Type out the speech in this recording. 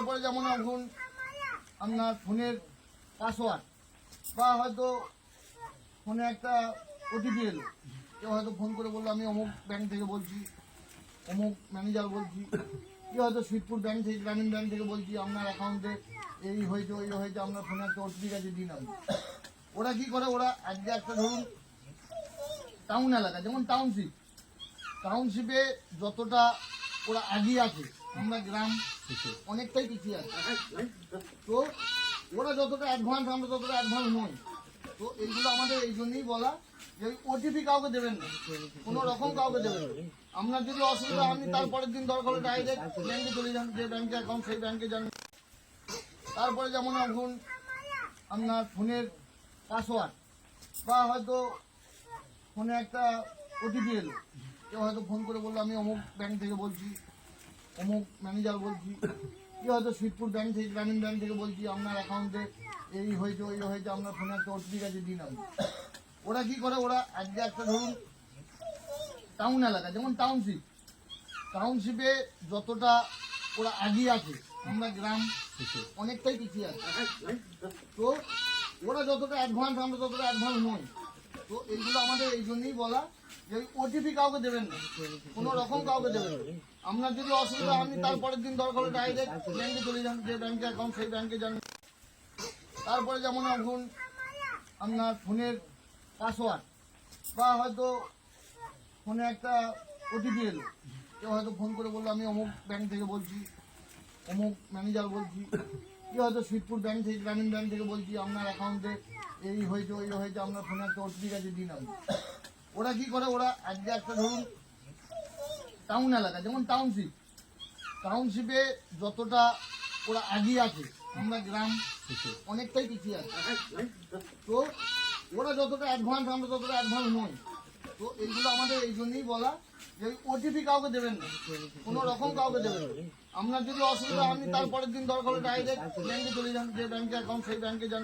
তারপরে যেমন এখন আপনার ফোনের পাসওয়ার্ড বা হয়তো ফোনে একটা ওটিপি এলো, কেউ হয়তো ফোন করে বললো আমি অমুক ব্যাংক থেকে বলছি, অমুক ম্যানেজার বলছি, কেউ হয়তো সুইটপুর ব্যাংক থেকে, গ্রামীণ ব্যাংক থেকে বলছি, আপনার অ্যাকাউন্টে এই হয়েছে ওই হয়েছে, আপনার ফোনে একটা ওটিপি আছে দিন। আমি ওরা কি করে, ওরা আজকে একটা ধরুন টাউন এলাকা যেমন টাউনশিপে যতটা ওরা এগিয়ে আছে, আমরা গ্রাম অনেকটাই পিছিয়ে আছে। তো ওরা যতটা অ্যাডভান্স, আমরা ততটা অ্যাডভান্স নই। তো এইগুলো আমাদের এই জন্যই বলা যে ওটিপি কাউকে দেবেন না, কোনো রকম কাউকে দেবেন না। আপনার যদি অসুবিধা, আপনি তারপরের দিন দরকার হলে ডাইরেক্ট ব্যাংকে চলে যান, যে ব্যাংকে অ্যাকাউন্ট সেই ব্যাংকে যান। তারপরে যেমন এখন আপনার ফোনের পাসওয়ার্ড বা হয়তো ফোনে একটা ওটিপি এলো, কেউ হয়তো ফোন করে বললো আমি অমুক ব্যাংক থেকে বলছি, অমুক ম্যানেজার বলছি, কেউ হয়তো সুইটপুর ব্যাংক থেকে, গ্রামীণ ব্যাংক থেকে বলছি, আপনার অ্যাকাউন্টে এই হয়েছে ওই হয়েছে, আপনার ফোনে একটা ওটিপি আছে দিন। আমি ওরা কি করে, ওরা আজকে একটা ধরুন টাউন এলাকা যেমন টাউনশিপে যতটা ওরা এগিয়ে আছে, আমরা গ্রাম অনেকটাই পিছিয়ে আছে। তো ওরা যতটা অ্যাডভান্স, আমরা ততটা অ্যাডভান্স নই। তো এইগুলো আমাদের এই জন্যই বলা যে ওটিপি কাউকে দেবেন না, কোনো রকম কাউকে দেবেন না। আপনার যদি অসুবিধা, আপনি তারপরের দিন দরকার হলে ডাইরেক্ট ব্যাংকে চলে যান, যে ব্যাংকে অ্যাকাউন্ট সেই ব্যাংকে যান। তারপরে যেমন এখন আপনার ফোনের পাসওয়ার্ড বা হয়তো ফোনে একটা ওটিপি এলো, কেউ হয়তো ফোন করে বললো আমি অমুক ব্যাংক থেকে বলছি, অমুক ম্যানেজার বলছি, কেউ হয়তো সুইটপুর ব্যাংক থেকে, গ্রামীণ ব্যাংক থেকে বলছি, আপনার অ্যাকাউন্টে এই হয়েছে ওই হয়েছে, আপনার ফোনে একটা ওটিপি আছে দিন। আমি ওরা কি করে, ওরা আজকে একটা ধরুন টাউন এলাকা যেমন টাউনশিপে যতটা ওরা এগিয়ে আছে, আমরা গ্রাম অনেকটাই পিছিয়ে আছে। তো ওরা যতটা অ্যাডভান্স, আমরা ততটা অ্যাডভান্স নই। তো এইগুলো আমাদের এই জন্যই বলা যে ওটিপি কাউকে দেবেন না, কোনো রকম কাউকে দেবেন না। আপনার যদি অসুবিধা, আপনি তারপরের দিন দরকার হলে ডাইরেক্ট ব্যাংকে চলে যান, যে ব্যাংকে অ্যাকাউন্ট সেই ব্যাংকে যান।